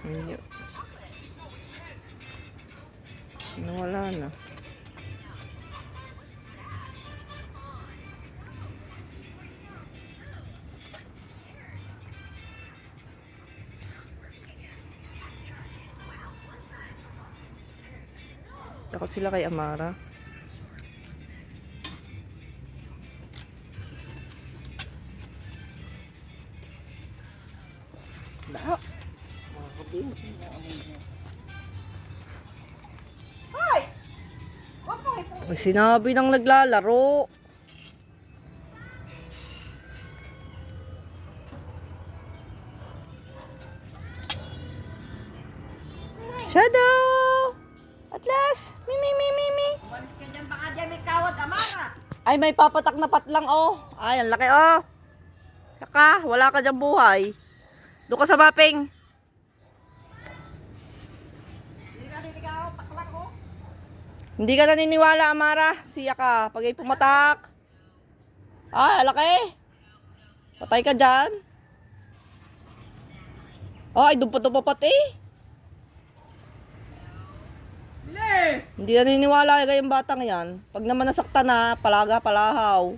Ayun. Nawala na. Takot sila kay Amara. Dah. Hoy! Wag mo ipo. May sinabi ng naglalaro. Shadow! Atlas! Mimi, mimi, mimi. Umalis ka dyan, baka dyan may kawat, Amara. Ay, may papatak na patlang, oh. Ay, ang laki, oh. Saka, wala ka dyan buhay. Doon ka sa mapping. Hindi ka ako, taklak ko. Hindi ka naniniwala, Amara. Siya ka. Pag ay pumatak. Ay, ang laki. Patay ka dyan. Ay, doon pa ito papati. Bili! Hindi naniniwala kayong batang yan. Pag naman nasakta na, palaga, palahaw.